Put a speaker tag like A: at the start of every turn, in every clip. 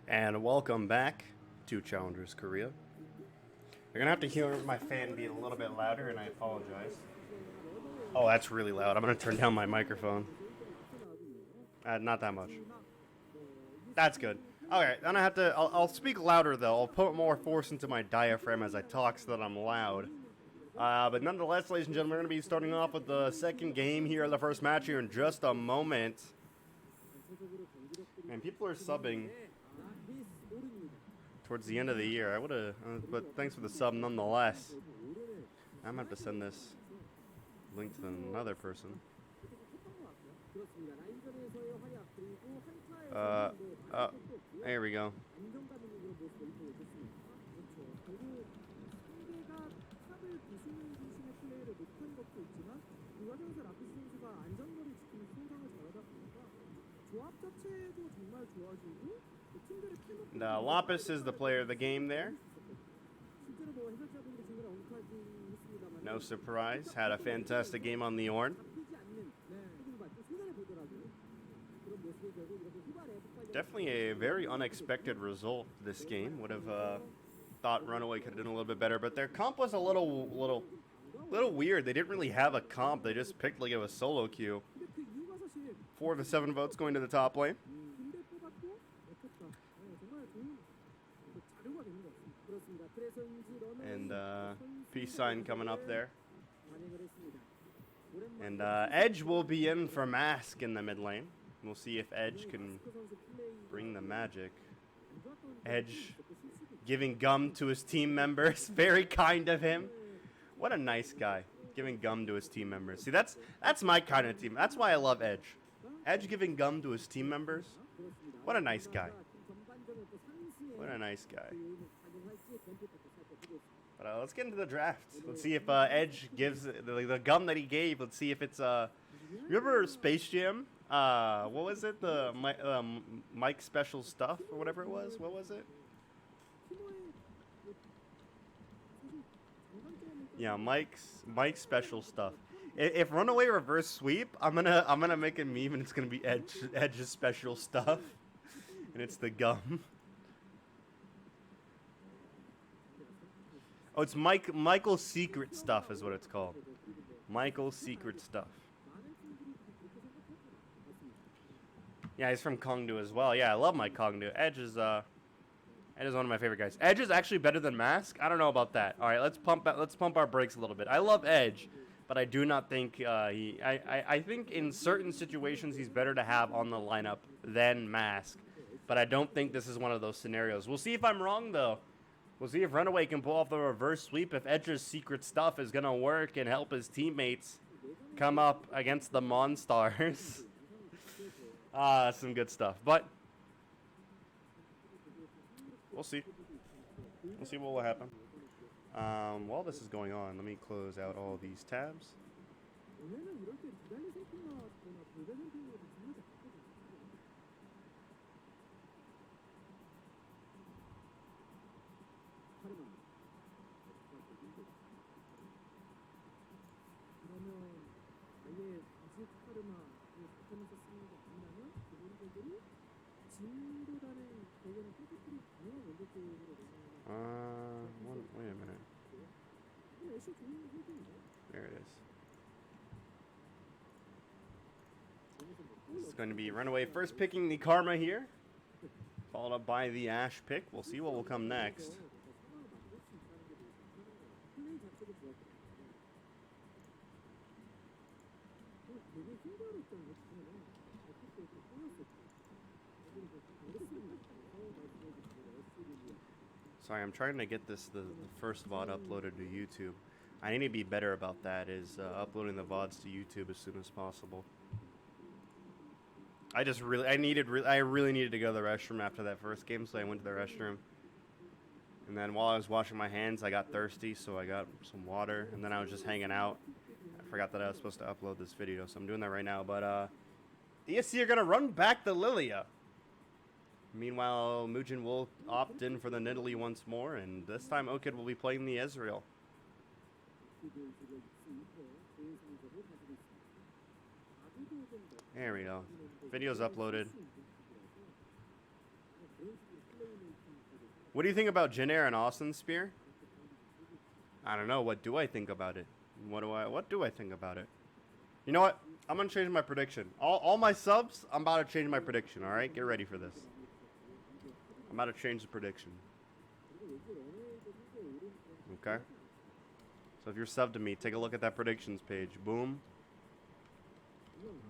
A: And welcome back to Challengers Korea. You're gonna have to hear my fan be a little bit louder, and I apologize. Oh, that's really loud. I'm gonna turn down my microphone. Not that much. That's good. Okay, then I'll speak louder though. I'll put more force into my diaphragm as I talk so that I'm loud. But nonetheless, ladies and gentlemen, we're gonna be starting off with the second game here, the first match here in just a moment. And people are subbing towards the end of the year. I would have, but thanks for the sub nonetheless. I'm gonna have to send this link to another person. There we go. Lapis is the player of the game there. No surprise. Had a fantastic game on the Orn. Definitely a very unexpected result this game. Would have thought RunAway could have done a little bit better, but their comp was a little weird. They didn't really have a comp. They just picked like it was solo queue. 4 of the 7 votes going to the top lane. And peace sign coming up there. And Edge will be in for Mask in the mid lane. We'll see if Edge can bring the magic. Edge giving gum to his team members. Very kind of him. What a nice guy. Giving gum to his team members. See, that's my kind of team. That's why I love Edge. Edge giving gum to his team members. What a nice guy. What a nice guy. But let's get into the draft. Let's see if Edge gives the gum that he gave. Let's see if it's remember Space Jam? What was it? The Mike special stuff or whatever it was. What was it? Yeah, Mike's special stuff. If RunAway reverse sweep, I'm gonna make a meme and it's gonna be Edge's special stuff, and it's the gum. Oh, it's Michael's secret stuff is what it's called. Michael's secret stuff. Yeah, he's from Kongdu as well. Yeah, I love Mike Kongdu. Edge is one of my favorite guys. Edge is actually better than Mask. I don't know about that. All right, let's pump our brakes a little bit. I love Edge, but I do not think I think in certain situations he's better to have on the lineup than Mask. But I don't think this is one of those scenarios. We'll see if I'm wrong though. We'll see if RunAway can pull off the reverse sweep, if Edge's secret stuff is going to work and help his teammates come up against the Monstars. Some good stuff. But we'll see. We'll see what will happen. While this is going on, let me close out all these tabs. Wait a minute. There it is. This is going to be RunAway first picking the Karma here, followed up by the Ashe pick. We'll see what will come next. Sorry, I'm trying to get the first VOD uploaded to YouTube. I need to be better about that, is uploading the VODs to YouTube as soon as possible. I really needed to go to the restroom after that first game, so I went to the restroom. And then while I was washing my hands, I got thirsty, so I got some water, and then I was just hanging out. I forgot that I was supposed to upload this video, so I'm doing that right now. But ESC are going to run back the Lilia. Meanwhile, Mugen will opt in for the Nidalee once more, and this time Okid will be playing the Ezreal. There we go. Video's uploaded. What do you think about Jin Air and Austin Spear? I don't know. What do I think about it? What do I think about it? You know what? I'm gonna change my prediction. All my subs, I'm about to change my prediction. All right, get ready for this. I'm about to change the prediction. Okay. So if you're subbed to me, take a look at that predictions page. Boom.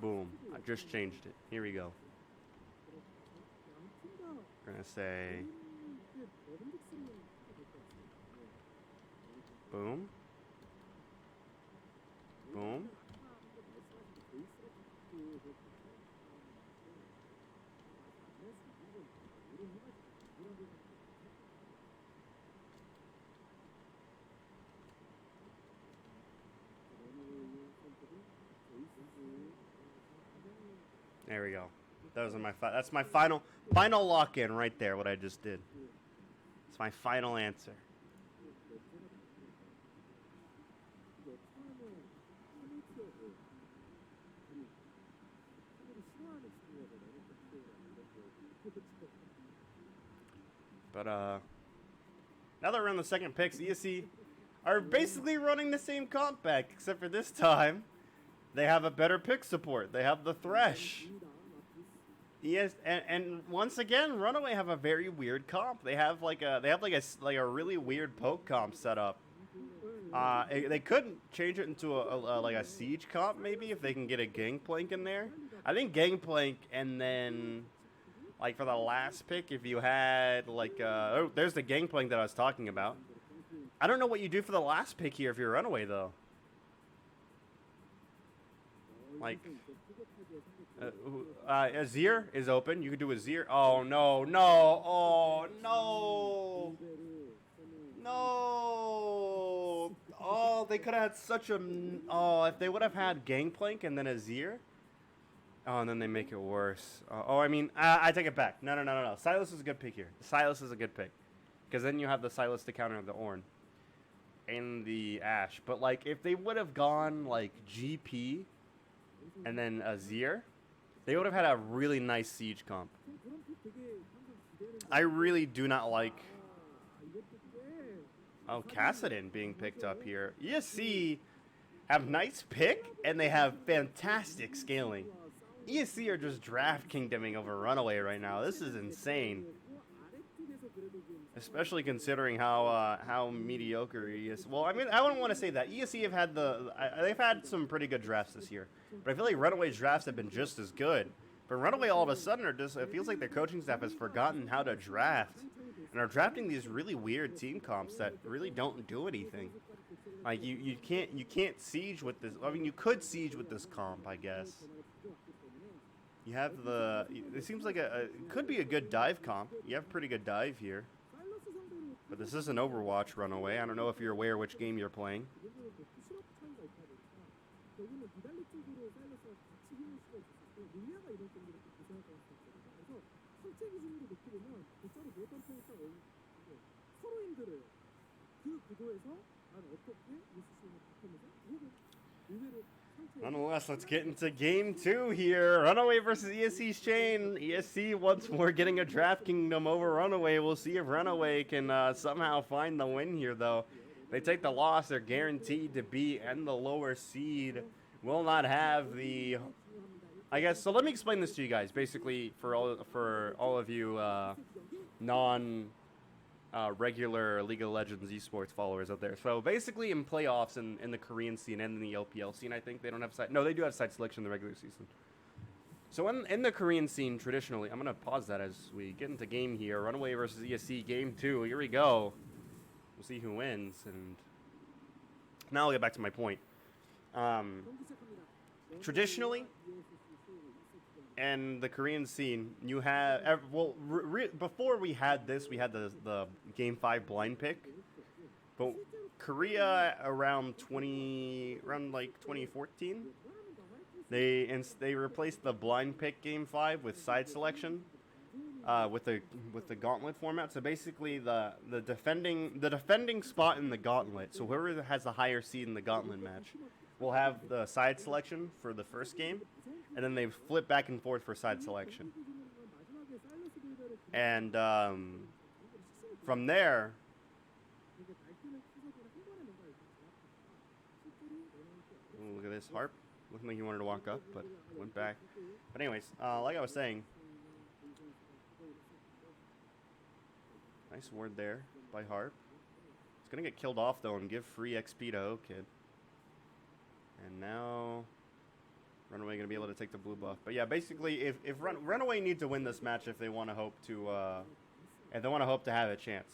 A: Boom. I just changed it. Here we go. We're gonna say. Boom. Boom. There we go. Those are my that's my final lock-in right there, what I just did. It's my final answer. But now that we're on the second picks, ESC are basically running the same comp back, except for this time they have a better pick support. They have the Thresh. And once again, RunAway have a very weird comp. They have like a really weird poke comp set up. They could change it into a siege comp maybe if they can get a Gangplank in there. I think Gangplank, and then like for the last pick, if you had like oh, there's the Gangplank that I was talking about. I don't know what you do for the last pick here if you're RunAway though. Like Azir is open. You could do Azir. Oh no, no, oh no, no. Oh, they could have had such a. Oh, if they would have had Gangplank and then Azir. Oh, and then they make it worse. I mean, I take it back. No. Silas is a good pick here. Silas is a good pick. Because then you have the Silas to counter the Ornn. And the Ashe. But, like, if they would have gone, like, GP and then Azir, they would have had a really nice siege comp. I really do not like... Oh, Kassadin being picked up here. ESC have nice pick, and they have fantastic scaling. ESC are just draft kingdoming over RunAway right now. This is insane. Especially considering how mediocre ESC. Well, I mean, I wouldn't want to say that. ESC have had they've had some pretty good drafts this year, but I feel like RunAway's drafts have been just as good. But RunAway all of a sudden it feels like their coaching staff has forgotten how to draft, and are drafting these really weird team comps that really don't do anything. Like you can't siege with this. I mean, you could siege with this comp, I guess. You have it seems like it could be a good dive comp. You have pretty good dive here. But this isn't Overwatch RunAway. I don't know if you're aware which game you're playing. Nonetheless, let's get into game 2 here. RunAway versus ESC Shane. ESC once more getting a draft kingdom over RunAway. We'll see if RunAway can somehow find the win here, though. They take the loss. They're guaranteed to be in the lower seed. Will not have the... I guess, so let me explain this to you guys. Basically, for all of you regular League of Legends esports followers out there. So basically in playoffs in the Korean scene and in the LPL scene, I think they don't have side. No, they do have side selection in the regular season. So in the Korean scene, traditionally, I'm going to pause that as we get into game here. RunAway versus ESC, game 2. Here we go. We'll see who wins. And now I'll get back to my point. Traditionally, and the Korean scene, you have before we had this, we had the Game 5 blind pick, but Korea around 2014, they replaced the blind pick Game 5 with side selection, with the gauntlet format. So basically, the defending spot in the gauntlet. So whoever has the higher seed in the gauntlet match will have the side selection for the first game. And then they flip back and forth for side selection. And for From there, ooh, look at this. Harp. Looking like he wanted to walk up, but went back. But anyways, like I was saying, nice ward there by Harp. It's going to get killed off, though, and give free XP to O-Kid. And now RunAway going to be able to take the blue buff. But yeah, basically, if RunAway need to win this match if they want to hope to have a chance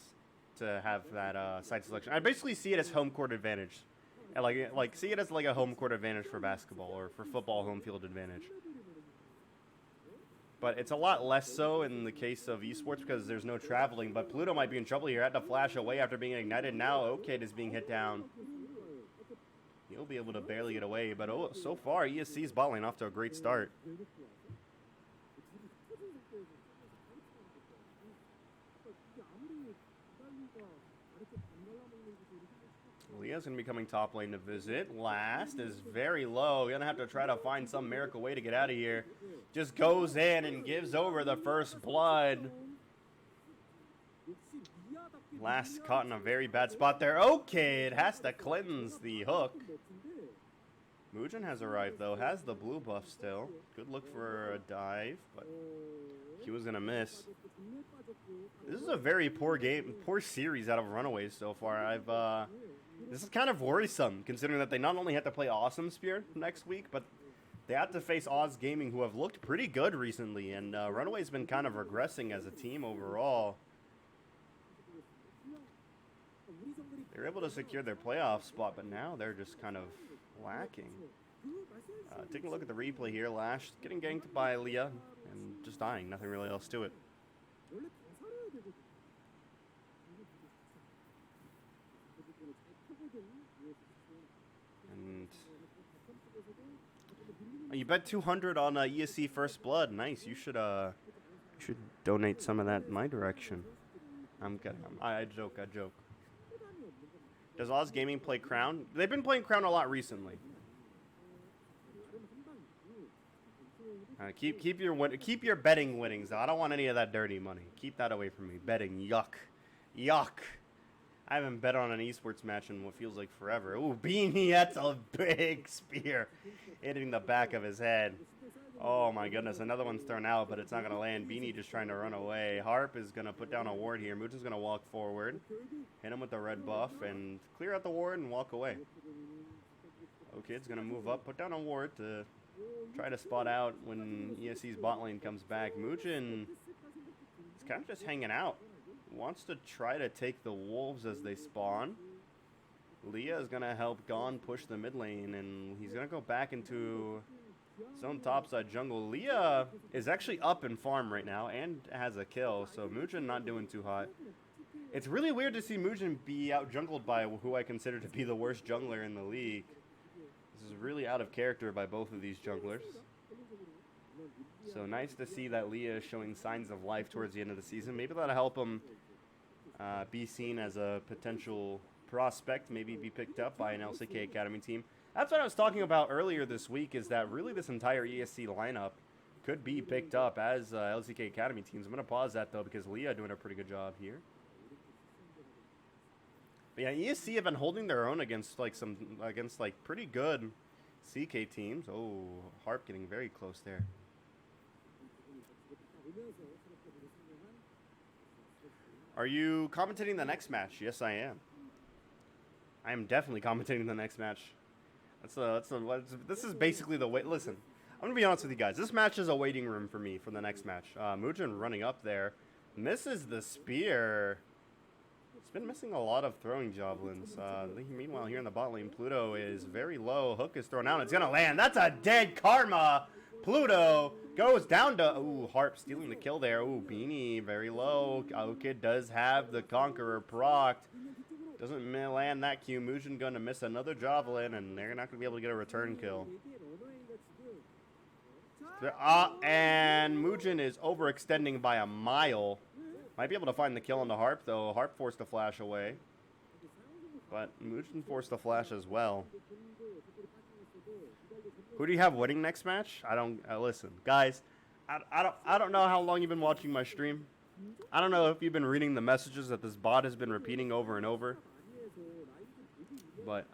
A: to have that side selection. I basically see it as home court advantage. And like see it as like a home court advantage for basketball or for football, home field advantage. But it's a lot less so in the case of esports because there's no traveling. But Pluto might be in trouble here. Had to flash away after being ignited. Now O-Kid is being hit down. He'll be able to barely get away. But so far, ESC's bot lane off to a great start. Leah's going to be coming top lane to visit. Last is very low. Going to have to try to find some miracle way to get out of here. Just goes in and gives over the first blood. Last caught in a very bad spot there. Okay, it has to cleanse the hook. Mujin has arrived, though. Has the blue buff still. Good look for a dive, but he was going to miss. This is a very poor series out of RunAway so far. This is kind of worrisome, considering that they not only have to play Awesome Spear next week, but they have to face Oz Gaming, who have looked pretty good recently, and RunAway's been kind of regressing as a team overall. They're able to secure their playoff spot, but now they're just kind of lacking. Taking a look at the replay here, Lash getting ganked by Leah and just dying. Nothing really else to it. And you bet 200 on ESC First Blood. Nice. You should donate some of that in my direction. I'm kidding. I joke. Does Oz Gaming play Crown? They've been playing Crown a lot recently. Keep your betting winnings though. I don't want any of that dirty money. Keep that away from me. Betting, yuck. I haven't bet on an esports match in what feels like forever. Ooh, Beanie, that's a big spear hitting the back of his head. Oh my goodness, another one's thrown out, but it's not gonna land. Beanie just trying to run away. Harp is gonna put down a ward here. Mooch is gonna walk forward, hit him with the red buff, and clear out the ward and walk away. O-Kid's gonna move up, put down a ward to try to spot out when ESC's bot lane comes back. Muchin is kind of just hanging out. Wants to try to take the wolves as they spawn. Leah is going to help Gon push the mid lane, and he's going to go back into his own topside jungle. Leah is actually up in farm right now and has a kill, so Muchin not doing too hot. It's really weird to see Muchin be out jungled by who I consider to be the worst jungler in the league. This is really out of character by both of these junglers. So nice to see that Leah is showing signs of life towards the end of the season. Maybe that'll help him be seen as a potential prospect, maybe be picked up by an LCK Academy team. That's what I was talking about earlier this week, is that really this entire ESC lineup could be picked up as LCK Academy teams. I'm going to pause that, though, because Leah doing a pretty good job here. But yeah, ESC have been holding their own against pretty good CK teams. Oh, Harp getting very close there. Are you commentating the next match? Yes, I am. I am definitely commentating the next match. This is basically the way. Listen, I'm going to be honest with you guys. This match is a waiting room for me for the next match. Mujin running up there. Misses the spear. It's been missing a lot of throwing javelins. Meanwhile, here in the bot lane, Pluto is very low. Hook is thrown out. It's going to land. That's a dead karma. Pluto goes down to... Ooh, Harp stealing the kill there. Ooh, Beanie very low. O-Kid does have the Conqueror procced. Doesn't land that Q. Mujin going to miss another javelin, and they're not going to be able to get a return kill. And Mujin is overextending by a mile. Might be able to find the kill on the Harp, though. Harp forced to flash away. But Mujin forced to flash as well. Who do you have winning next match? I don't listen, guys. I don't know how long you've been watching my stream. I don't know if you've been reading the messages that this bot has been repeating over and over, but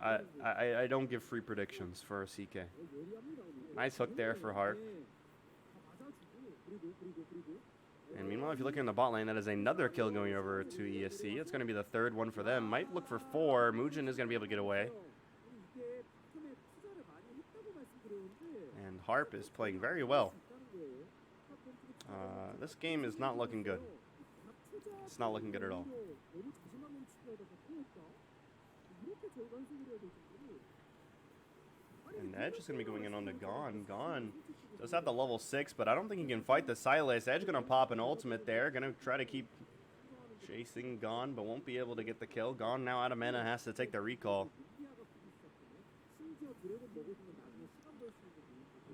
A: I don't give free predictions for a CK. Nice hook there for Harp. And meanwhile, if you look in the bot lane, that is another kill going over to ESC. It's going to be the third one for them. Might look for 4. Muujin is going to be able to get away. And Harp is playing very well. This game is not looking good. It's not looking good at all. And Edge is going to be going in on the Gon. Gon does have the level 6, but I don't think he can fight the Silas. Edge going to pop an ultimate there. Going to try to keep chasing Gon, but won't be able to get the kill. Gon now out of mana, has to take the recall.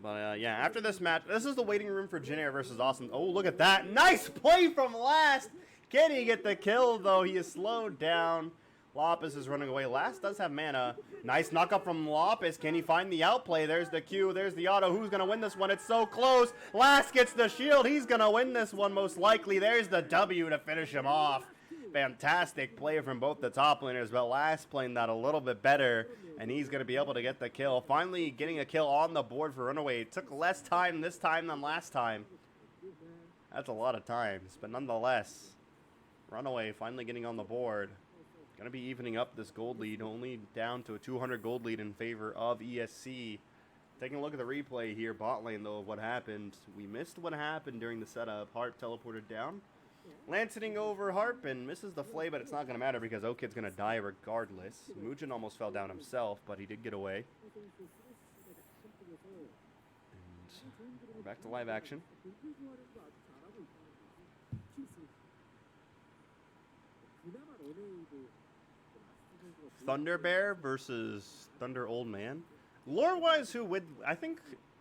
A: But yeah, after this match, this is the waiting room for Jin Air versus Austin. Oh, look at that. Nice play from Last. Can he get the kill, though? He is slowed down. Lopez is running away. Last does have mana. Nice knock up from Lopez. Can he find the outplay? There's the Q. There's the auto. Who's going to win this one? It's so close. Last gets the shield. He's going to win this one most likely. There's the W to finish him off. Fantastic play from both the top laners, but Last playing that a little bit better, and he's going to be able to get the kill. Finally getting a kill on the board for RunAway. It took less time this time than last time. That's a lot of times, but nonetheless, RunAway finally getting on the board. Going to be evening up this gold lead, only down to a 200 gold lead in favor of ESC. Taking a look at the replay here, bot lane though, of what happened. We missed what happened during the setup. Harp teleported down. Lancing over Harp and misses the flay, but it's not going to matter because Okid's going to die regardless. Muujin almost fell down himself, but he did get away. And we're back to live action. Thunder Bear versus Thunder Old Man. Lore-wise, who would... I think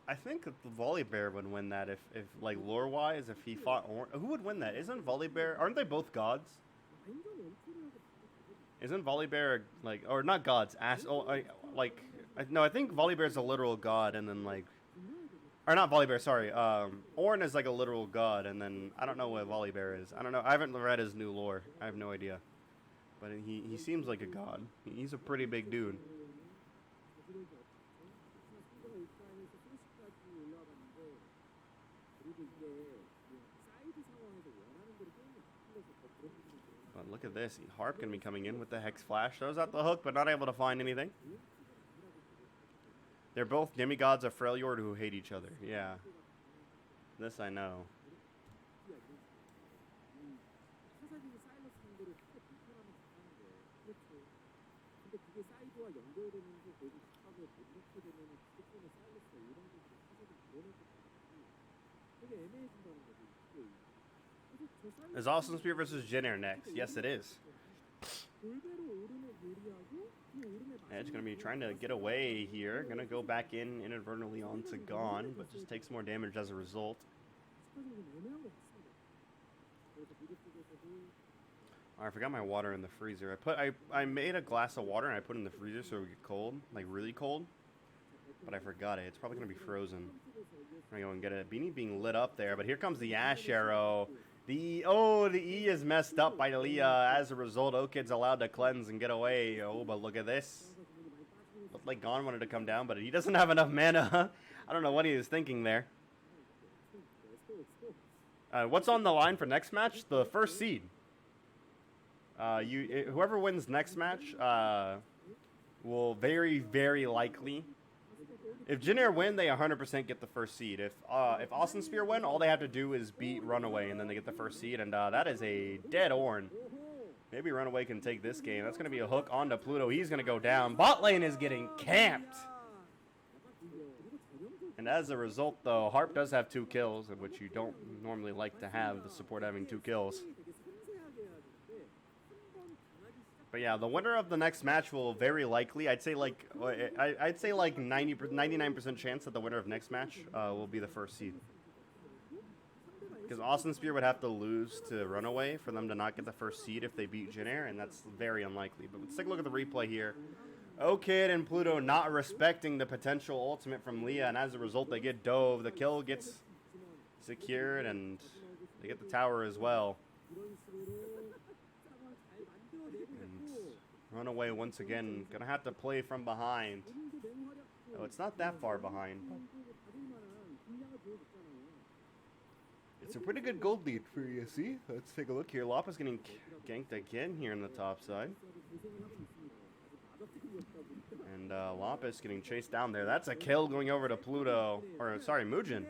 A: the Volibear would win that if like lore-wise, if he fought who would win that? Isn't Volibear... Aren't they both gods? Isn't Volibear like... Or not gods. No, I think Volibear is a literal god, and then like... Or not Volibear, sorry. Ornn is like a literal god, and then... I don't know what Volibear is. I don't know. I haven't read his new lore. I have no idea. But he seems like a god. He's a pretty big dude. But look at this. Harp can be coming in with the Hex Flash. Throws out the hook, but not able to find anything. They're both demigods of Freljord who hate each other. Yeah. This I know. Is Austin Spear versus Jin Air next? Yes, it is. Edge going to be trying to get away here. Going to go back in inadvertently onto Gon, but just takes more damage as a result. Oh, I forgot my water in the freezer. I made a glass of water and I put it in the freezer so it would get cold, like really cold. But I forgot it. It's probably going to be frozen. I'm going to go and get it. Beanie being lit up there, but here comes the Ash Arrow. The E is messed up by Leah. As a result, Okid's allowed to cleanse and get away. Oh, but look at this. Looked like Gon wanted to come down, but he doesn't have enough mana. I don't know what he was thinking there. What's on the line for next match? The first seed. Whoever wins next match will very, very likely... If Jin Air win, they 100% get the first seed. If Austin Spear win, all they have to do is beat RunAway, and then they get the first seed. And that is a dead Ornn. Maybe RunAway can take this game. That's going to be a hook onto Pluto. He's going to go down. Bot lane is getting camped. And as a result, though, Harp does have 2 kills, which you don't normally like to have, the support having 2 kills. But yeah, the winner of the next match will very likely, I'd say like 99% chance that the winner of next match will be the first seed. Because Austin Spear would have to lose to RunAway for them to not get the first seed if they beat Jin Air, and that's very unlikely. But let's take a look at the replay here. Okid and Pluto not respecting the potential ultimate from Leah, and as a result they get dove. The kill gets secured, and they get the tower as well. And RunAway once again gonna have to play from behind. Oh, it's not that far behind. It's a pretty good gold lead for ESC. Let's take a look here. Lopez getting ganked again here on the top side. And Lopez getting chased down there. That's a kill going over to Pluto. Or, sorry, Mugen.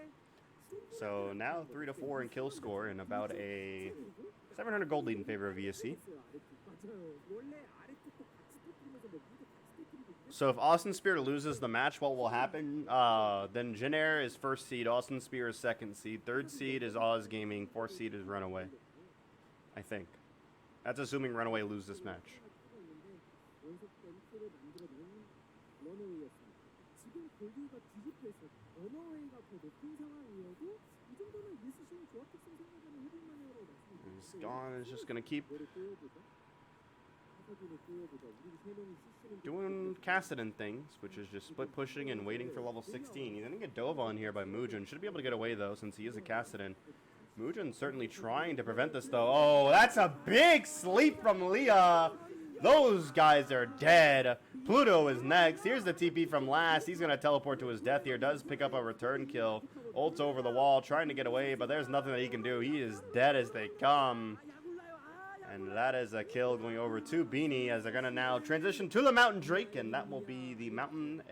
A: So now 3-4 in kill score and about a 700 gold lead in favor of ESC. So if Austin Spear loses the match, what will happen? Then Jinair is first seed, Austin Spear is second seed, third seed is Oz Gaming, fourth seed is RunAway. I think. That's assuming RunAway lose this match. Gone is just going to keep doing Cassidon things, which is just split pushing and waiting for level 16. He's going to get dove on here by Mugen. Should be able to get away, though, since he is a Cassidon. Mugen's certainly trying to prevent this, though. Oh, that's a big sleep from Leah. Those guys are dead. Pluto is next. Here's the TP from last. He's going to teleport to his death here. Does pick up a return kill. Ults over the wall, trying to get away, but there's nothing that he can do. He is dead as they come. And that is a kill going over to Beanie as they're going to now transition to the Mountain Drake, and that will be the Mountain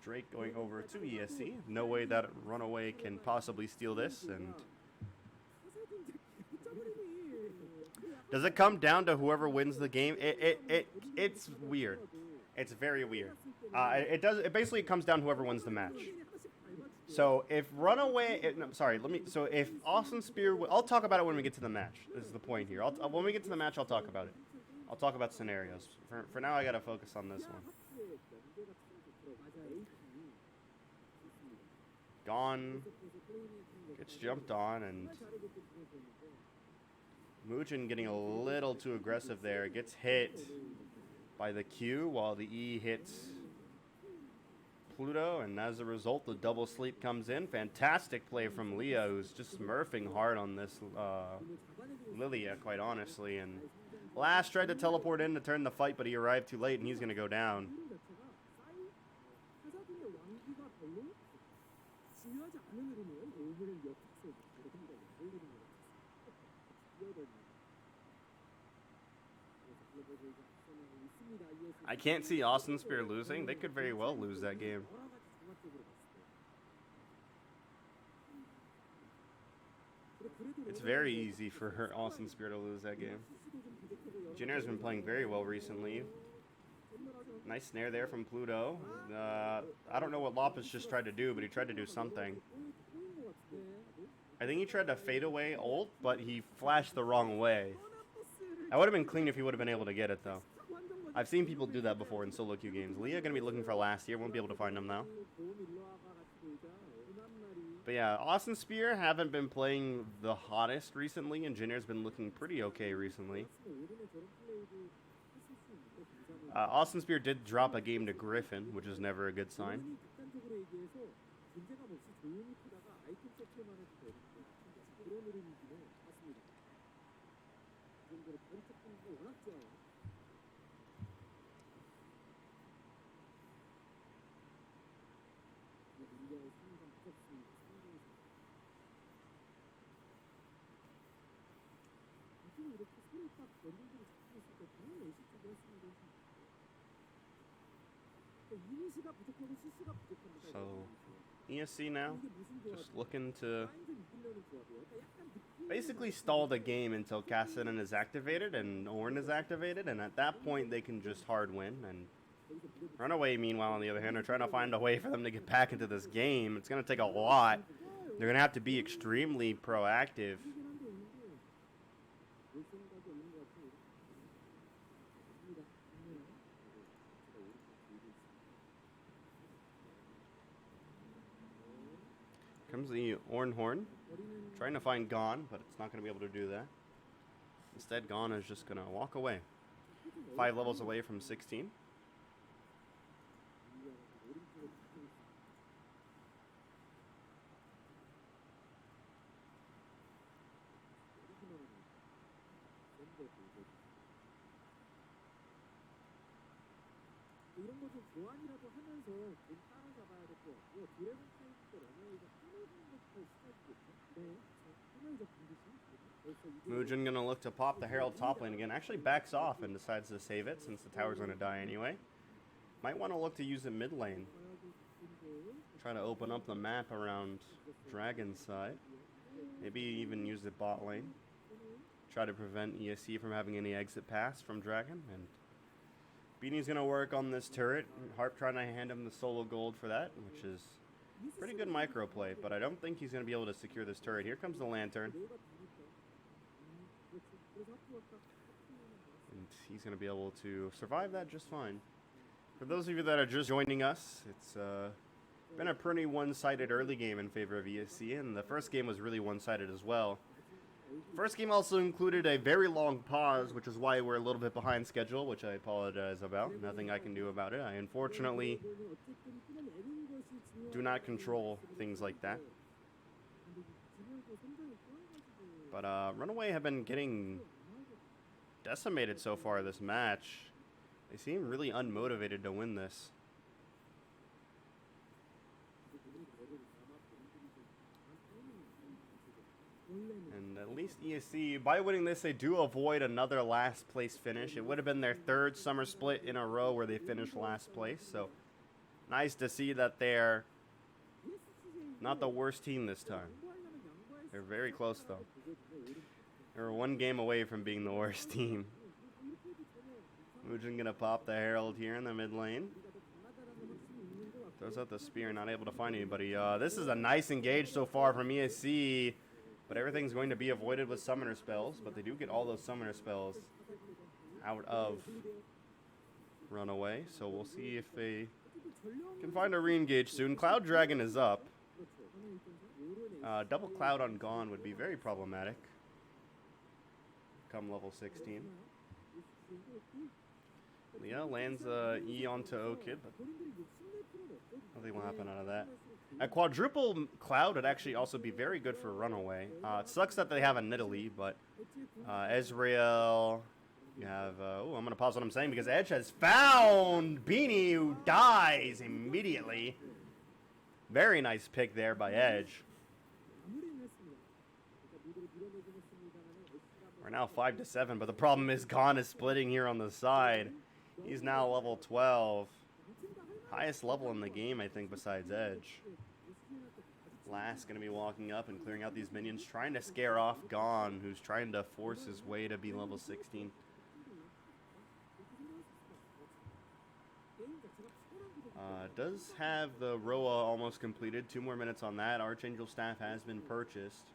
A: Drake going over to ESC. No way that RunAway can possibly steal this. And does it come down to whoever wins the game? It's weird. It's very weird. It basically comes down to whoever wins the match. So if RunAway, so if Austin Spear, I'll talk about it when we get to the match. This is the point here. When we get to the match, I'll talk about it. I'll talk about scenarios. For now, I gotta focus on this one. Gone, gets jumped on, and Mugen getting a little too aggressive there. Gets hit by the Q while the E hits Pluto, and as a result, the double sleep comes in. Fantastic play from Leah, who's just smurfing hard on this Lilia, quite honestly. And Last tried to teleport in to turn the fight, but he arrived too late, and he's going to go down. I can't see Austin Spear losing. They could very well lose that game. It's very easy for Austin Spear to lose that game. Jinair's been playing very well recently. Nice snare there from Pluto. I don't know what Lopez just tried to do, but he tried to do something. I think he tried to fade away ult, but he flashed the wrong way. That would have been clean if he would have been able to get it, though. I've seen people do that before in solo queue games. Leah going to be looking for last year. Won't be able to find him now. But yeah, Austin Spear haven't been playing the hottest recently, and Jinair's been looking pretty okay recently. Austin Spear did drop a game to Griffin, which is never a good sign. So, ESC now, just looking to basically stall the game until Cassidon is activated and Ornn is activated, and at that point they can just hard win. And RunAway, meanwhile, on the other hand, are trying to find a way for them to get back into this game. It's going to take a lot. They're going to have to be extremely proactive. Comes the Ornn Horn, trying to find Gone, but it's not going to be able to do that. Instead, Gone is just going to walk away. 5 levels away from 16. Mugen gonna look to pop the Herald top lane again. Actually backs off and decides to save it since the tower's gonna die anyway. Might want to look to use it mid lane. Try to open up the map around Dragon's side. Maybe even use the bot lane. Try to prevent ESC from having any exit pass from Dragon. And Beanie's gonna work on this turret. Harp trying to hand him the solo gold for that, which is pretty good micro play, but I don't think he's gonna be able to secure this turret. Here comes the Lantern. And he's going to be able to survive that just fine. For those of you that are just joining us, it's been a pretty one-sided early game in favor of ESC, and the first game was really one-sided as well. First game also included a very long pause, which is why we're a little bit behind schedule, which I apologize about. Nothing I can do about it. I unfortunately do not control things like that. But RunAway have been getting decimated so far this match. They seem really unmotivated to win this. And at least ESC, by winning this, they do avoid another last place finish. It would have been their third summer split in a row where they finished last place. So nice to see that they're not the worst team this time. They're very close, though. They're one game away from being the worst team. Mugen gonna pop the Herald here in the mid lane. Throws out the spear, not able to find anybody. This is a nice engage so far from ESC, but everything's going to be avoided with summoner spells. But they do get all those summoner spells out of RunAway, so we'll see if they can find a re-engage soon. Cloud Dragon is up. Double Cloud on Gone would be very problematic come level 16. Yeah, lands E onto O-Kid, but nothing will happen out of that. A quadruple Cloud would actually also be very good for RunAway. It sucks that they have a Nidalee, but Ezreal, you have... oh, I'm going to pause what I'm saying because Edge has found Beanie, who dies immediately. Very nice pick there by Edge. We're now 5-7, but the problem is Gone is splitting here on the side. He's now level 12. Highest level in the game, I think, besides Edge. Last going to be walking up and clearing out these minions, trying to scare off Gone, who's trying to force his way to be level 16. Does have the Roa almost completed. 2 more minutes on that. Archangel Staff has been purchased.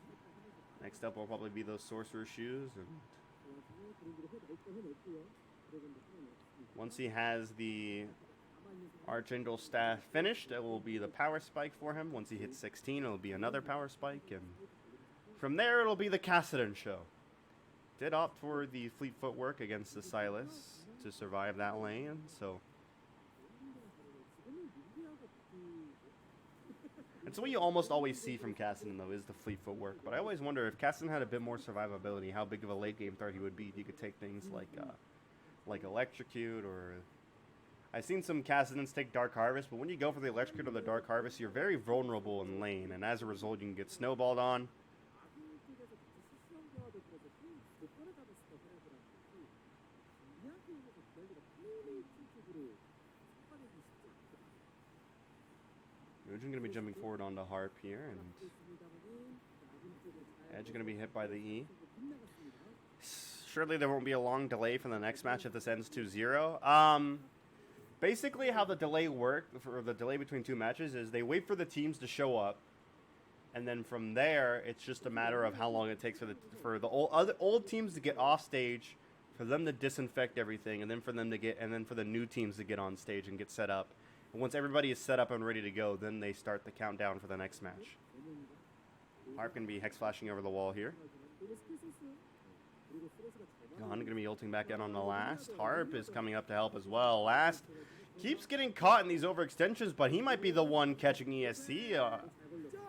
A: Next up will probably be those Sorcerer Shoes. And once he has the Archangel Staff finished, it will be the Power Spike for him. Once he hits 16, it will be another Power Spike. And from there, it will be the Kassadin show. Did opt for the Fleet Footwork against the Silas to survive that lane, so... It's what you almost always see from Kassadin, though, is the Fleet Footwork. But I always wonder if Kassadin had a bit more survivability, how big of a late game threat he would be. He could take things like Electrocute, or... I've seen some Kassadins take Dark Harvest, but when you go for the Electrocute or the Dark Harvest, you're very vulnerable in lane, and as a result, you can get snowballed on. Mugen going to be jumping forward onto Harp here, and Edge going to be hit by the E. Surely there won't be a long delay for the next match if this ends 2-0. Basically how the delay for the delay between 2 matches is they wait for the teams to show up, and then from there it's just a matter of how long it takes for the old teams to get off stage, for them to disinfect everything, and then for the new teams to get on stage and get set up. And once everybody is set up and ready to go, then they start the countdown for the next match. Harp going to be hex flashing over the wall here. Gone going to be ulting back in on the last. Harp is coming up to help as well. Last keeps getting caught in these overextensions, but he might be the one catching ESC.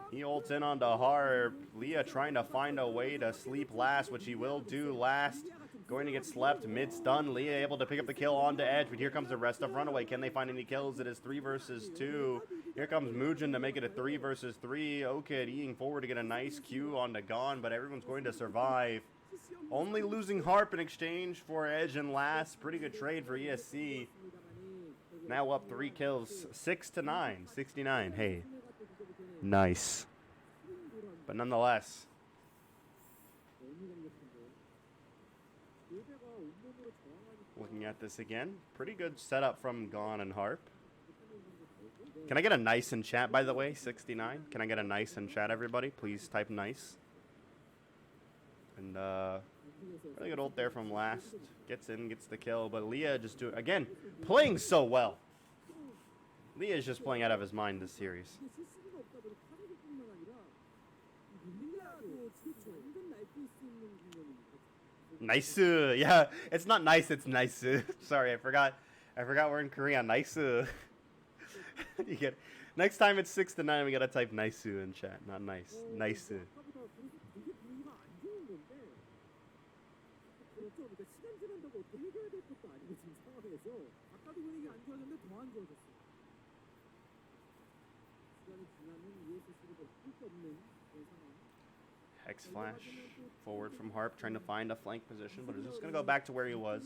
A: He ults in onto Harp. Leah trying to find a way to sleep Last, which he will do. Last Going to get slept mid-stun. Leah able to pick up the kill onto Edge, but here comes the rest of RunAway. Can they find any kills? It is 3 versus 2. Here comes Mugen to make it a 3 versus 3. Okid eating forward to get a nice Q onto Gon, but everyone's going to survive. Only losing Harp in exchange for Edge and last. Pretty good trade for ESC. Now up 3 kills. 6-9. 69. Hey. Nice. But nonetheless. Looking at this again. Pretty good setup from Gon and Harp. Can I get a nice in chat, by the way? 69. Can I get a nice in chat, everybody? Please type nice. And, really good ult there from last. Gets in, gets the kill. But Leah just again, playing so well. Leah's just playing out of his mind this series. Nice. Yeah, it's not nice, it's nice. Sorry, I forgot we're in Korea. Nice. You get next time it's 6-9, we gotta type nice in chat, not nice. Nice. Hex flash forward from Harp, trying to find a flank position, but he's just going to go back to where he was.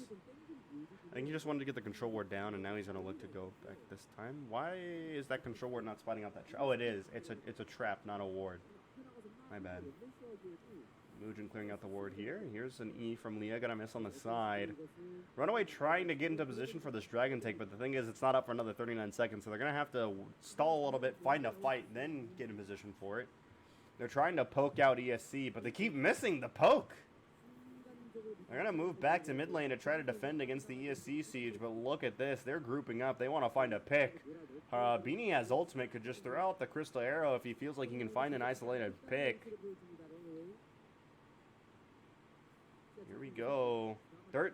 A: I think he just wanted to get the control ward down, and now he's going to look to go back this time. Why is that control ward not spotting out that trap? Oh, it is. It's a trap, not a ward. My bad. Mugen clearing out the ward here. Here's an E from Leah. Gonna miss on the side. RunAway trying to get into position for this dragon take, but the thing is, it's not up for another 39 seconds, so they're going to have to stall a little bit, find a fight, then get in position for it. They're trying to poke out ESC, but they keep missing the poke. They're going to move back to mid lane to try to defend against the ESC siege, but look at this. They're grouping up. They want to find a pick. Beanie has ultimate, could just throw out the crystal arrow if he feels like he can find an isolated pick. Here we go.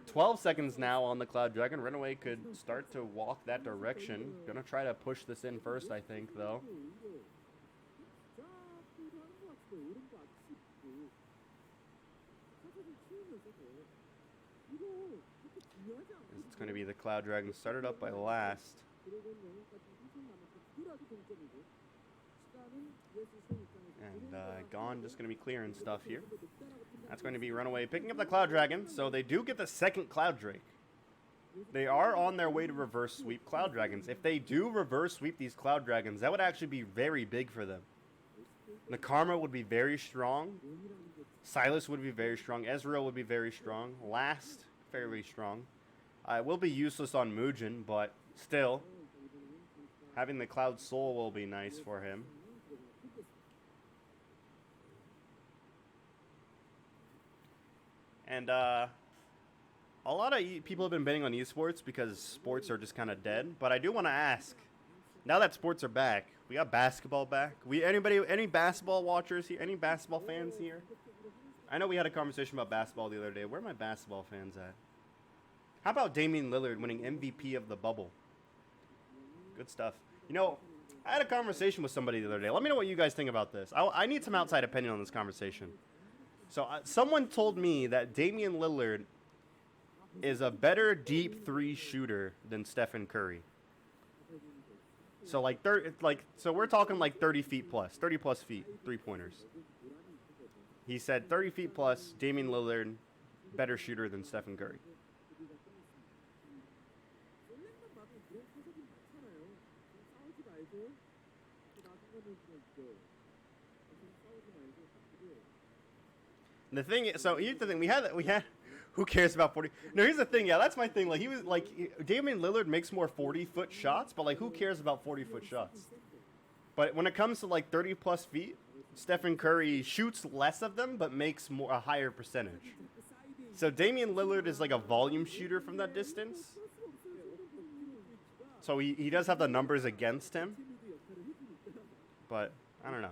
A: 12 seconds now on the Cloud Dragon. RunAway could start to walk that direction. Going to try to push this in first, I think, though. It's going to be the Cloud Dragon started up by last. And Gon just going to be clearing stuff here. That's going to be RunAway picking up the Cloud Dragon, so they do get the second Cloud Drake. They are on their way to reverse sweep Cloud Dragons. If they do reverse sweep these Cloud Dragons, that would actually be very big for them. Nakarma would be very strong. Silas would be very strong. Ezreal would be very strong. Last, fairly strong. It will be useless on Mugen, but still, having the Cloud Soul will be nice for him. And a lot of people have been betting on esports because sports are just kind of dead. But I do want to ask, now that sports are back, we got basketball back. Any basketball watchers here? Any basketball fans here? I know we had a conversation about basketball the other day. Where are my basketball fans at? How about Damian Lillard winning MVP of the bubble? Good stuff. You know, I had a conversation with somebody the other day. Let me know what you guys think about this. I need some outside opinion on this conversation. So someone told me that Damian Lillard is a better deep three shooter than Stephen Curry. So so we're talking like 30 feet plus, 30 plus feet, 3-pointers. He said 30 feet plus, Damian Lillard, better shooter than Stephen Curry. The thing is, so here's the thing, we had, who cares about 40? No, here's the thing, yeah, that's my thing, like, he was, like, Damian Lillard makes more 40-foot shots, but, like, who cares about 40-foot shots? But when it comes to, like, 30-plus feet, Stephen Curry shoots less of them, but makes a higher percentage. So Damian Lillard is, like, a volume shooter from that distance. So he does have the numbers against him. But, I don't know.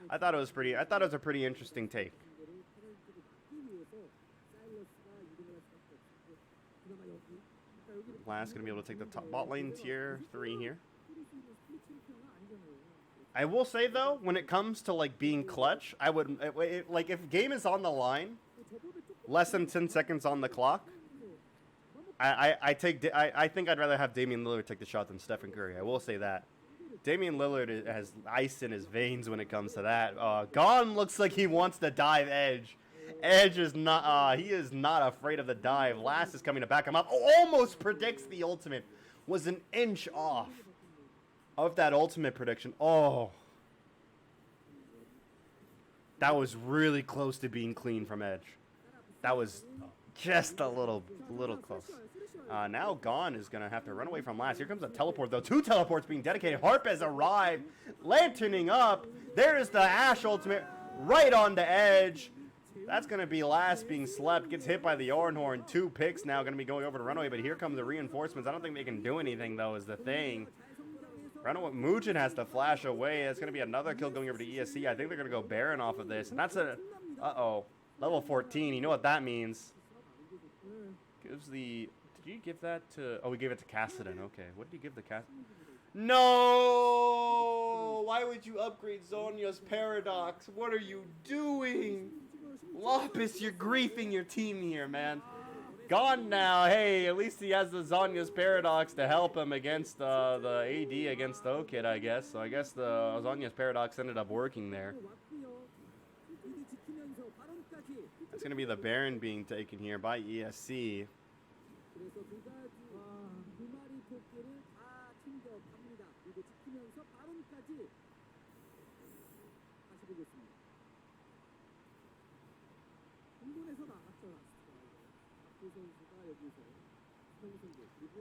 A: I thought it was a pretty interesting take. Last gonna be able to take the top bot lane tier 3 here. I will say though, when it comes to like being clutch, I would like if game is on the line, less than 10 seconds on the clock, I think I'd rather have Damian Lillard take the shot than Stephen Curry. I will say that. Damian Lillard has ice in his veins when it comes to that. Gone looks like he wants to dive Edge. Edge is not, he is not afraid of the dive. Last is coming to back him up. Almost predicts the ultimate. Was an inch off of that ultimate prediction. Oh. That was really close to being clean from Edge. That was just a little close. Now Gone is going to have to run away from last. Here comes a teleport, though. 2 teleports being dedicated. Harp has arrived. Lanterning up. There's the Ash ultimate right on the Edge. That's going to be last being slept. Gets hit by the Ornhorn. 2 picks now going to be going over to Runaway, but here come the reinforcements. I don't think they can do anything, though, is the thing. Runaway, Mugen has to flash away. It's going to be another kill going over to ESC. I think they're going to go Baron off of this. And that's a... Uh-oh. Level 14. You know what that means. Gives the... Did you give that to... Oh, we gave it to Kassadin. Okay. What did you give the Kassadin? No! Why would you upgrade Zonya's Paradox? What are you doing? Lopus, you're griefing your team here, man. Gone now. Hey, at least he has the Zonya's Paradox to help him against the AD against the O-Kid, I guess. So I guess the Zonya's Paradox ended up working there. That's going to be the Baron being taken here by ESC.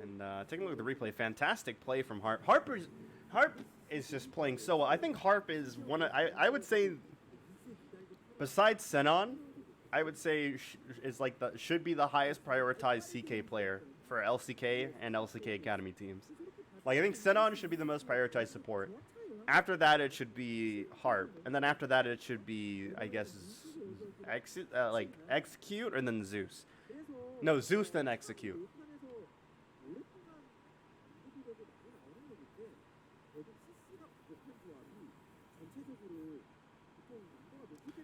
A: And taking a look at the replay, fantastic play from Harp. Harp is just playing so well. I think Harp is one of, I would say, besides Senon, I would say is like should be the highest prioritized CK player for LCK and LCK Academy teams. Like, I think Senon should be the most prioritized support. After that, it should be Harp, and then after that, it should be, I guess, like Execute, and then Zeus. No, Zeus then Execute.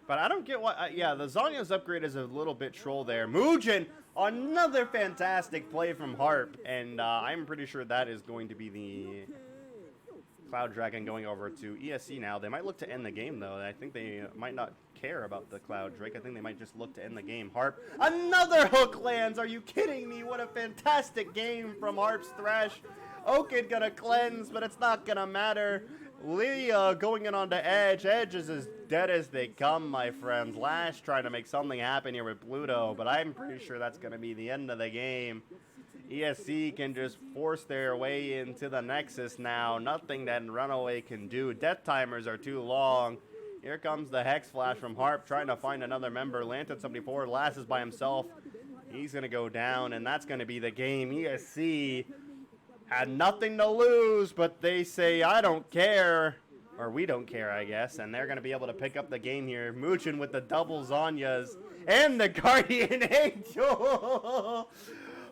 A: But I don't get why. Yeah, the Zonya's upgrade is a little bit troll there. Mugen, another fantastic play from Harp. And I'm pretty sure that is going to be the Cloud Dragon going over to ESC now. They might look to end the game, though. I think they might not care about the Cloud Drake. I think they might just look to end the game. Harp, another hook lands. Are you kidding me? What a fantastic game from Harp's Thresh. O-Kid gonna cleanse, but it's not gonna matter. Leah going in on the Edge. Edge is as dead as they come, my friends. Lash trying to make something happen here with Pluto, but I'm pretty sure that's going to be the end of the game. ESC can just force their way into the Nexus now. Nothing that Runaway can do. Death timers are too long. Here comes the Hex Flash from Harp trying to find another member. Lantern 74. Last is by himself. He's going to go down, and that's going to be the game. ESC had nothing to lose, but they say, I don't care. Or we don't care, I guess. And they're going to be able to pick up the game here. Mugen with the double Zonyas. And the Guardian Angel.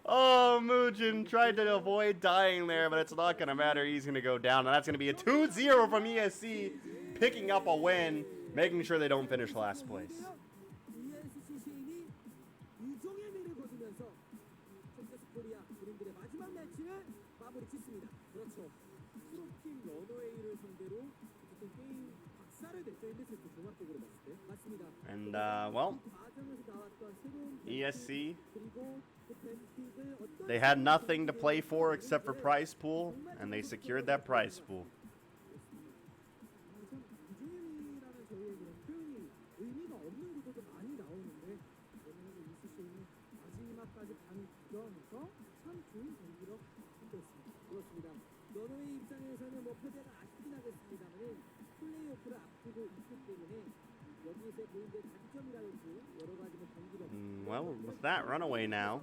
A: Oh, Mugen tried to avoid dying there, but it's not going to matter. He's going to go down. And that's going to be a 2-0 from ESC. Picking up a win. Making sure they don't finish last place. And, well, ESC, they had nothing to play for except for prize pool, and they secured that prize pool. Well, with that, Runaway now.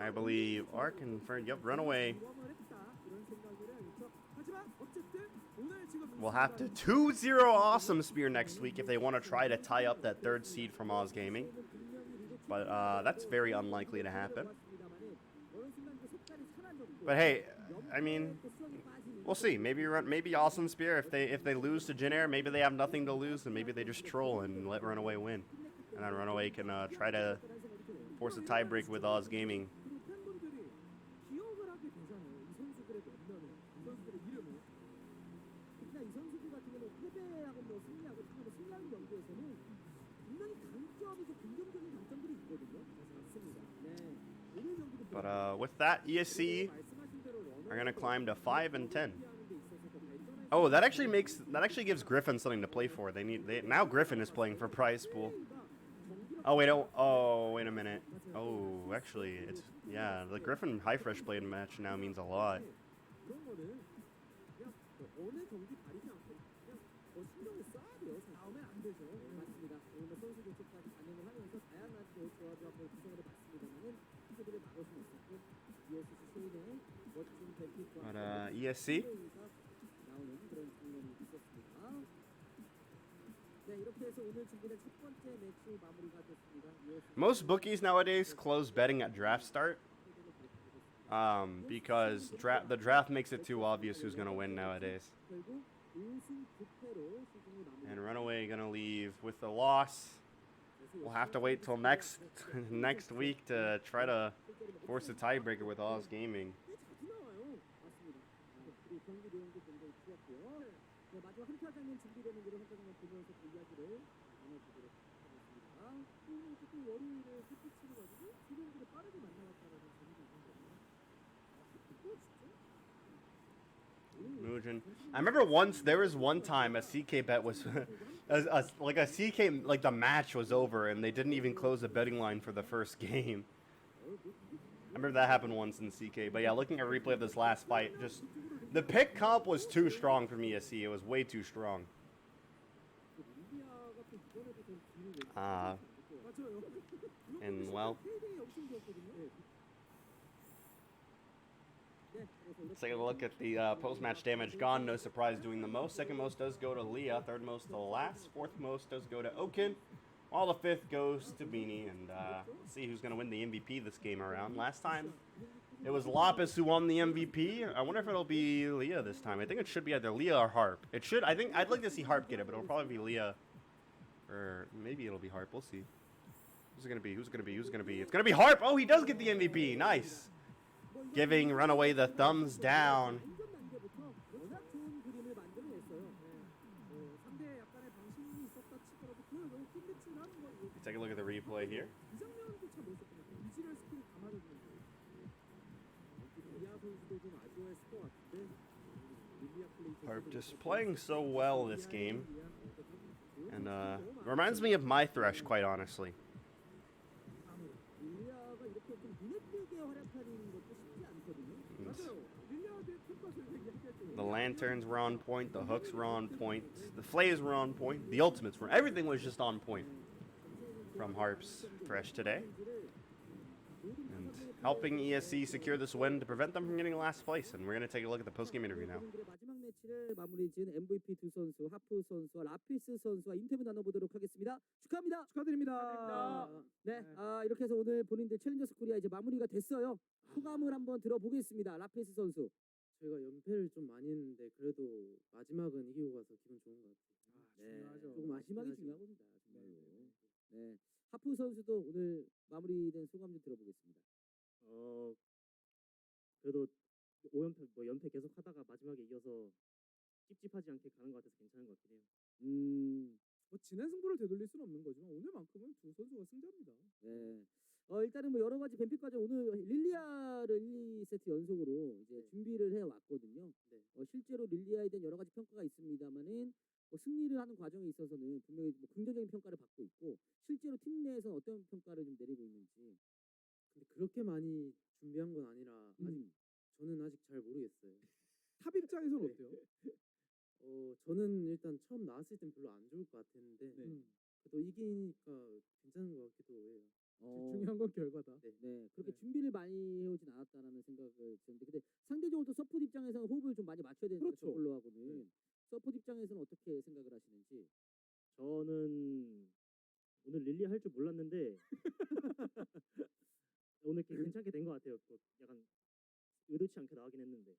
A: I believe Arc confirmed. Yep, Runaway will have to 2-0 Awesome Spear next week if they want to try to tie up that 3rd seed from Oz Gaming. But that's very unlikely to happen. But hey, I mean, we'll see. Maybe Awesome Spear, if they lose to Jin Air, maybe they have nothing to lose, and maybe they just troll and let Runaway win. and then RunAway can try to force a tiebreak with Oz Gaming. But with that, ESC are gonna climb to 5 and 10. Oh, that actually gives Griffin something to play for. Now Griffin is playing for prize pool. Oh wait, wait a minute. Oh, actually, the Griffin High Fresh Blade match now means a lot. But ESC. Most bookies nowadays close betting at draft start, because the draft makes it too obvious who's gonna win nowadays. And RunAway gonna leave with the loss. We'll have to wait till next week to try to force a tiebreaker with Oz Gaming. I remember there was one time a CK bet was like a CK, like the match was over and they didn't even close the betting line for the first game. I remember that happened once in CK. But yeah, looking at a replay of this last fight, just the pick comp was too strong from ESC. It was way too strong. And well, let's take a look at the post-match damage. Gone, no surprise, doing the most. Second most does go to Leah. Third most to Last. Fourth most does go to Oaken. While the fifth goes to Beanie. And let's see who's going to win the MVP this game around. Last time, it was Lapis who won the MVP. I wonder if it'll be Leah this time. I think it should be either Leah or Harp. It should. I think I'd like to see Harp get it, but it'll probably be Leah. Or maybe it'll be Harp. We'll see. Who's it going to be? Who's it going to be? Who's it going to be? It's going to be Harp. Oh, he does get the MVP. Nice. Giving RunAway the thumbs down. Take a look at the replay here. Harp just playing so well this game. And reminds me of my Thresh, quite honestly. The lanterns were on point, the hooks were on point, the flays were on point, the ultimates were, everything was just on point from Harp's Thresh today. And helping ESC secure this win to prevent them from getting last place. And we're going to take a look at the post-game interview now.
B: 마무리 지은 MVP 두 선수, 하프 선수와 라피스 선수와 인터뷰 나눠보도록 하겠습니다. 축하합니다. 축하드립니다. 네, 이렇게 해서 오늘 본인들 챌린저스 코리아 이제 마무리가 됐어요. 소감을 한번 들어보겠습니다. 라피스 선수.
C: 저희가 연패를 좀 많이 했는데 그래도 마지막은 이기고 가서 기분 좋은 것 같아요.
B: 네, 조금 마지막이 중요한 겁니다. 정말로. 네, 하프 선수도 오늘 마무리된 소감 좀 들어보겠습니다.
C: 그래도 5연패 연패 계속 하다가 마지막에 이어서 찝찝하지 않게 가는 것 같아서 괜찮은 것 같긴 해요.
D: 지난 승부를 되돌릴 수는 없는 거지만 오늘만큼은 두 선수가 승자입니다.
B: 네. 일단은 여러 가지 뱀픽 과정 오늘 릴리아를 1세트 연속으로 이제 준비를 해 왔거든요.
C: 네.
B: 실제로 릴리아에 대한 여러 가지 평가가 있습니다만은 승리를 하는 과정에 있어서는 분명히 긍정적인 평가를 받고 있고 실제로 팀 내에서 어떤 평가를 좀 내리고 있는지.
C: 근데 그렇게 많이 준비한 건 아니라 저는 아직 잘 모르겠어요.
D: 탑 입장에서는 어때요?
C: 저는 일단 처음 나왔을 땐 별로 안 좋을 것 같았는데 그래도 이기니까 괜찮은 것 같기도 해요.
D: 중요한 건 결과다.
B: 네, 그렇게 준비를 많이 해오진 않았다라는 생각을 드는데 근데 상대적으로 또 서포트 입장에서는 호흡을 좀 많이 맞춰야 되는
D: 그렇죠.
B: 저걸로하고는 서포트 입장에서는 어떻게 생각을 하시는지.
C: 저는 오늘 릴리 할 줄 몰랐는데 오늘 괜찮게 된 것 같아요. 약간 의도치 않게 나가긴 했는데.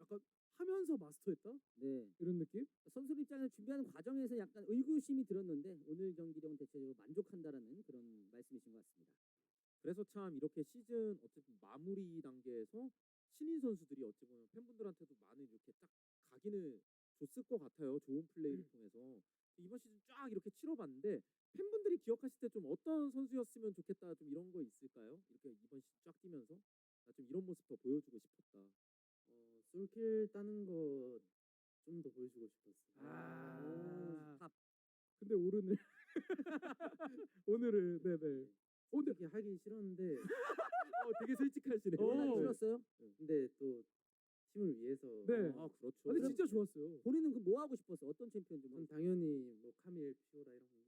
D: 약간 하면서 마스터했다
B: 네.
D: 이런 느낌?
B: 선수 입장에서 준비하는 과정에서 약간 의구심이 들었는데 오늘 경기력은 대체적으로 만족한다라는 그런 말씀이신 것 같습니다.
C: 그래서 참 이렇게 시즌 어쨌든 마무리 단계에서 신인 선수들이 어찌 보면 팬분들한테도 많은 이렇게 딱 각인을 줬을 것 같아요. 좋은 플레이를 통해서 이번 시즌 쫙 이렇게 치러봤는데 팬분들이 기억하실 때 좀 어떤 선수였으면 좋겠다 좀 이런 거 있을까요? 이렇게 이번 시즌 쫙 뛰면서 나 좀 이런 모습 더 보여주고 싶었다. 솔킬 따는 거 좀 더 보여주고 싶었어요.
B: 탑.
D: 근데 오늘 오늘은 네네.
C: 근데 하기 싫었는데 되게 솔직하시네.
B: 오늘 싫었어요?
C: 근데 또 팀을 위해서
D: 네.
C: 그렇죠.
D: 근데 진짜 좋았어요.
B: 본인은 그 뭐 하고 싶었어? 어떤 챔피언 좀?
C: 전 당연히 뭐 카밀 피오라 이런 거.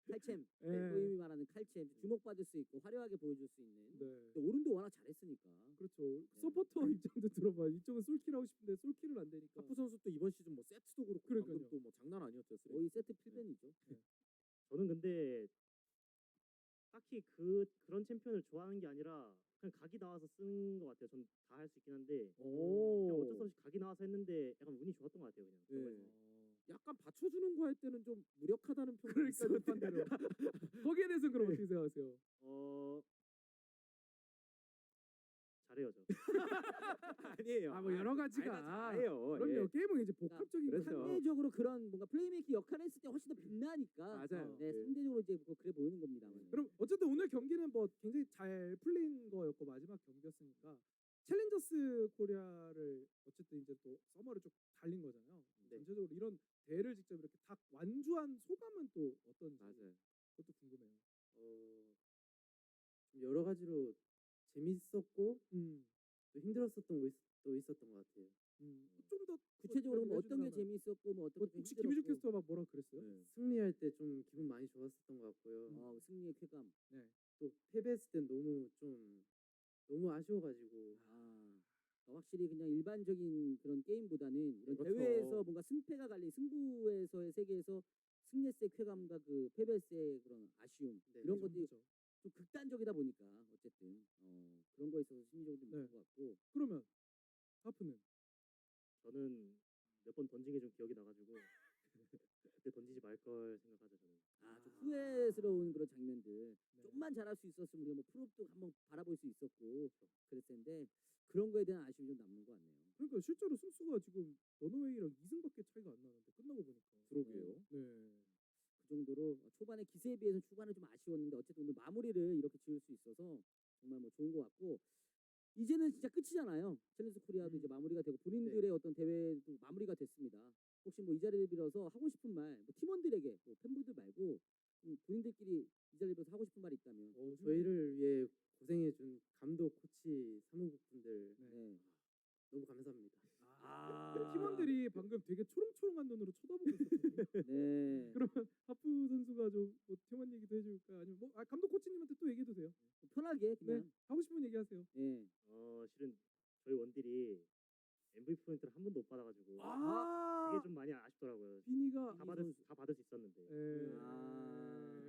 B: 칼챔.
D: 네.
B: 소위 말하는 칼챔. 주목받을 수 있고 화려하게 보여줄 수 있는.
D: 네.
B: 근데 오른도 워낙 잘했으니까.
D: 그렇죠. 서포터 입장도 들어봐. 이쪽은 솔킬 하고 싶은데 솔킬은 안 되니까.
C: 하프 선수 또 이번 시즌 뭐 세트도 그렇고
D: 그러니까요.
C: 방금 또뭐 장난 아니었죠.
B: 거의 세트 필벤이죠.
E: 저는 근데 딱히 그런 챔피언을 좋아하는 게 아니라 그냥 각이 나와서 쓰는 것 같아요. 전 다 할 수 있긴 한데 그냥 어쩔 수 없이 각이 나와서 했는데 약간 운이 좋았던 것 같아요. 그냥
C: 네. 약간 받쳐주는 거 할 때는 좀 무력하다는 평이
D: 그러니까
C: 있었는데
D: 반대로. 거기에 대해서 그럼 어떻게 생각하세요?
E: 잘해요 저.
C: 아니에요.
D: 뭐 여러 가지가.
C: 잘해요.
D: 그럼요. 게임은 이제
B: 그러니까
D: 복합적인
C: 그렇죠.
D: 거죠.
B: 상대적으로 그런 뭔가 플레이메이킹 역할을 했을 때 훨씬 더 빛나니까.
C: 맞아요.
B: 네,
C: 네.
B: 상대적으로 이제 뭐 그래 보이는 겁니다만.
D: 그럼 어쨌든 오늘 경기는 뭐 굉장히 잘 풀린 거였고 마지막 경기였으니까 챌린저스 코리아를 어쨌든 이제 또 서머를 쭉 달린 거잖아요.
C: 네.
D: 전체적으로 이런 대회를 직접 이렇게 딱 완주한 소감은 또 어떤지
C: 맞아요.
D: 그것도 궁금해요.
C: 좀 여러 가지로 재밌었고 또 힘들었었던 또 있었던 것 같아요.
D: 좀 더
B: 구체적으로 뭐 어떤 게 재미있었고 뭐 어떤 게
D: 혹시
B: 힘들었고.
D: 김희주 캐스터 막 뭐라 그랬어요?
C: 네. 승리할 때 좀 기분 많이 좋았었던 것 같고요.
B: 승리의 쾌감.
D: 네.
C: 또 패배했을 땐 너무 아쉬워가지고
B: 확실히 그냥 일반적인 그런 게임보다는 이런
C: 그렇죠.
B: 대회에서 뭔가 승패가 갈린 승부에서의 세계에서 승리했의 쾌감과 그 패배했의 그런 아쉬움
C: 네,
B: 이런
D: 그게
B: 것들이
D: 전부죠.
B: 좀 극단적이다 보니까 어쨌든 그런 거에 있어서 심리적으로 좀
D: 네.
B: 있는 것 같고.
D: 그러면 하프는
E: 저는 몇 번 던진 게 좀 기억이 나가지고 그때 던지지 말 걸 생각하죠 저는.
B: 좀 후회스러운 그런 장면들.
D: 네.
B: 좀만 잘할 수 있었으면 우리가 뭐 프로도 한번 바라볼 수 있었고 그랬을 텐데 그런 거에 대한 아쉬움이 좀 남는 것 같네요.
D: 그러니까 실제로 승수가 지금 런어웨이랑 2승밖에 차이가 안 나는데 끝나고 보니까.
C: 그러게요.
D: 네.
B: 그 정도로 초반에 기세에 비해서 초반은 좀 아쉬웠는데 어쨌든 오늘 마무리를 이렇게 지을 수 있어서 정말 뭐 좋은 것 같고 이제는 진짜 끝이잖아요. 챌린저 코리아도 이제 마무리가 되고 본인들의 어떤 대회도 마무리가 됐습니다. 혹시 뭐 이 자리를 빌어서 하고 싶은 말, 뭐 팀원들에게, 뭐 팬분들 말고 본인들끼리 이 자리를 빌어서 하고 싶은 말이 있다면.
C: 저희를 위해 고생해준 감독, 코치, 사무국분들
B: 네.
C: 너무 감사합니다.
D: 팀원들이 방금 되게 초롱초롱한 눈으로 쳐다보고 있었거든요.
B: 네.
D: 그러면 하프 선수가 좀뭐 팀원 얘기도 해줄까? 아니면 뭐 감독 코치님한테 또 얘기해도 돼요.
B: 편하게 그냥.
D: 네. 하고 싶은 얘기 하세요.
B: 네.
E: 실은 저희 원딜이 MVP 포인트를 한 번도 못 받아가지고 그게 좀 많이 아쉽더라고요.
D: 비니가
E: 다 받을 수 있었는데.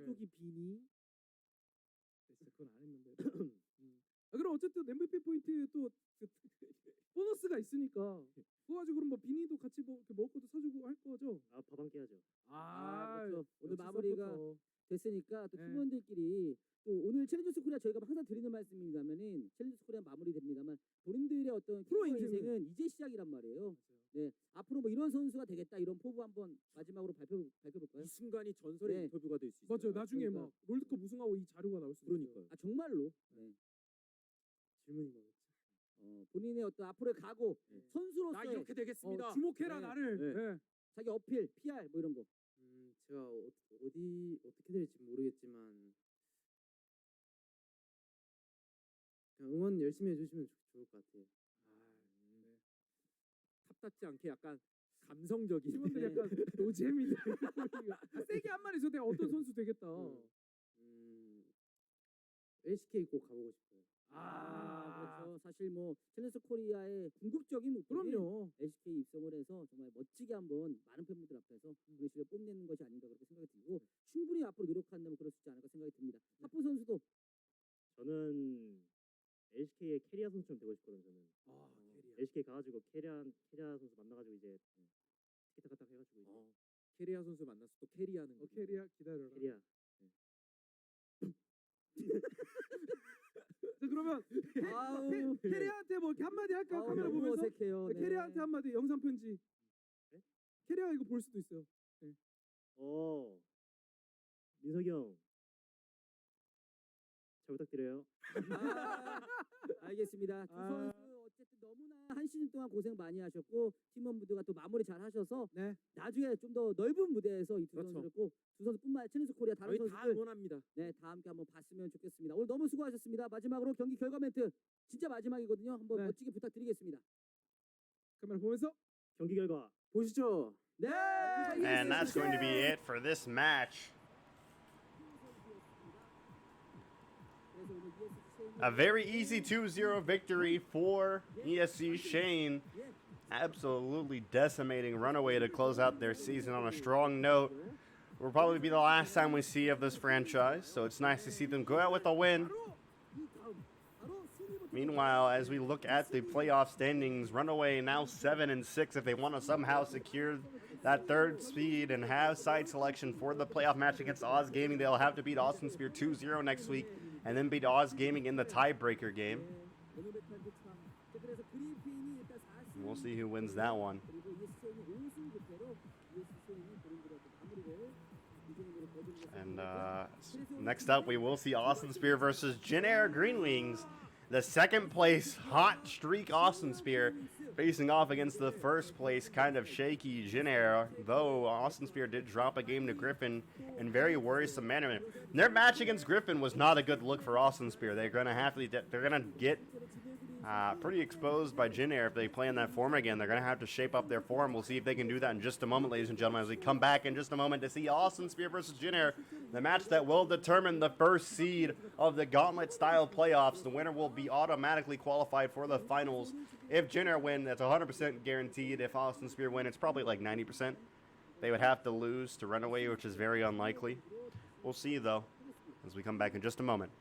D: 쪽이 비니. 진짜 그건 안 했는데. 그럼 어쨌든 MVP 포인트 또 보너스가 있으니까 그거 가지고 그럼 뭐 비니도 같이 뭐 이렇게 먹을 것도 사주고 할 거죠?
E: 밥 한 끼 하죠.
B: 그렇죠. 오늘
D: 역시
B: 마무리가
D: 서포터.
B: 됐으니까 또
D: 네.
B: 팀원들끼리 또 오늘 챌린저스 코리아 저희가 항상 드리는 말씀입니다만은 챌린저스 코리아 마무리됩니다만 본인들의 어떤
D: 프로
B: 프로
D: 인생은
B: 인생은 이제 시작이란 말이에요. 네, 앞으로 뭐 이런 선수가 되겠다 이런 포부 한번 마지막으로 발표볼까요?
C: 이 순간이 전설의
B: 네.
C: 인터뷰가 될 수 있어요.
D: 맞아요. 나중에
B: 그러니까.
D: 막 롤드컵 우승하고 이 자료가 나올 수도 있어요.
C: 그러니까요.
B: 정말로. 네.
C: 질문이 많았죠.
B: 본인의 어떤 앞으로의 각오, 선수로서의
C: 나 이렇게 되겠습니다.
D: 주목해라
B: 네.
D: 나를.
C: 네.
D: 네.
B: 자기 어필, PR 뭐 이런 거.
C: 제가 어떻게 될지 모르겠지만 그냥 응원 열심히 해주시면 좋을 것 같아요. 탑답지 않게 약간 감성적인.
D: 팀원들이
B: 네.
D: 약간 노잼이네. 세게 한 마디 줘도 어떤 선수 되겠다.
C: LCK 꼭 가보고 싶어요.
B: 그렇죠. 사실 뭐 챌린저 코리아의 궁극적인 목표는
D: 그럼요.
B: LCK 입성을 해서 정말 멋지게 한번 많은 팬분들 앞에서 우리를 뽐내는 것이 아닌가 그렇게 생각이 들고 충분히 앞으로 노력한다면 그럴 수 있지 않을까 생각이 듭니다. 하프 선수도
E: 저는 LCK의 캐리아 선수처럼 되고 싶거든요. 저는. LCK 가가지고 캐리아 선수 만나가지고 이제 티키타카타 해가지고 이제
C: 캐리아 선수 만나서 또 캐리하는 거.
D: 캐리아 기다려라.
E: 캐리아
D: 자, 그러면
B: 아우.
D: 캐리아한테 뭐 이렇게 한마디 할까요?
B: 아우,
D: 카메라
B: 너무
D: 보면서
B: 어색해요. 네.
D: 캐리아한테 한마디 영상 편지.
E: 네?
D: 캐리아가 이거 볼 수도 있어요.
E: 민석이 형 잘 부탁드려요.
B: 알겠습니다. 두
D: 아.
B: 선수 어쨌든 너무나 한 시즌 동안 고생 많이 하셨고 팀원분들과 또 마무리 잘 하셔서
D: 네.
B: 나중에 좀 더 넓은 무대에서 이 두
C: 그렇죠.
B: 선수를 꼭 두 선수뿐만 아니라 챌린저 코리아 다른
C: 저희 다
B: 선수들
C: 응원합니다.
B: 네, 다 함께 한번 봤으면 좋겠습니다. 오늘 너무 수고하셨습니다. 마지막으로 경기 결과 멘트 진짜 마지막이거든요. 한번
D: 네.
B: 멋지게 부탁드리겠습니다.
D: 카메라 보면서
E: 경기 결과
C: 보시죠.
B: 네.
A: And that's going to be it for this match. A very easy 2-0 victory for ESC Shane. Absolutely decimating RunAway to close out their season on a strong note. Will probably be the last time we see of this franchise, so it's nice to see them go out with a win. Meanwhile, as we look at the playoff standings, RunAway now 7-6. If they want to somehow secure that third seed and have side selection for the playoff match against Oz Gaming, they'll have to beat Austin Spear 2-0 next week and then beat Oz Gaming in the tiebreaker game. We'll see who wins that one. And next up, we will see Austin Spear versus Jin Air Green Wings. The second place hot streak Austin Spear facing off against the first place kind of shaky Jin Air, though Austin Spear did drop a game to Griffin in very worrisome manner. Their match against Griffin was not a good look for Austin Spear. They're gonna get pretty exposed by Jin Air if they play in that form again. They're gonna have to shape up their form. We'll see if they can do that in just a moment, ladies and gentlemen, as we come back in just a moment to see Austin Spear versus Jin Air, the match that will determine the first seed of the gauntlet-style playoffs. The winner will be automatically qualified for the finals. If Jin Air win, that's 100% guaranteed. If Austin Spear win, it's probably like 90%. They would have to lose to RunAway, which is very unlikely. We'll see, though, as we come back in just a moment.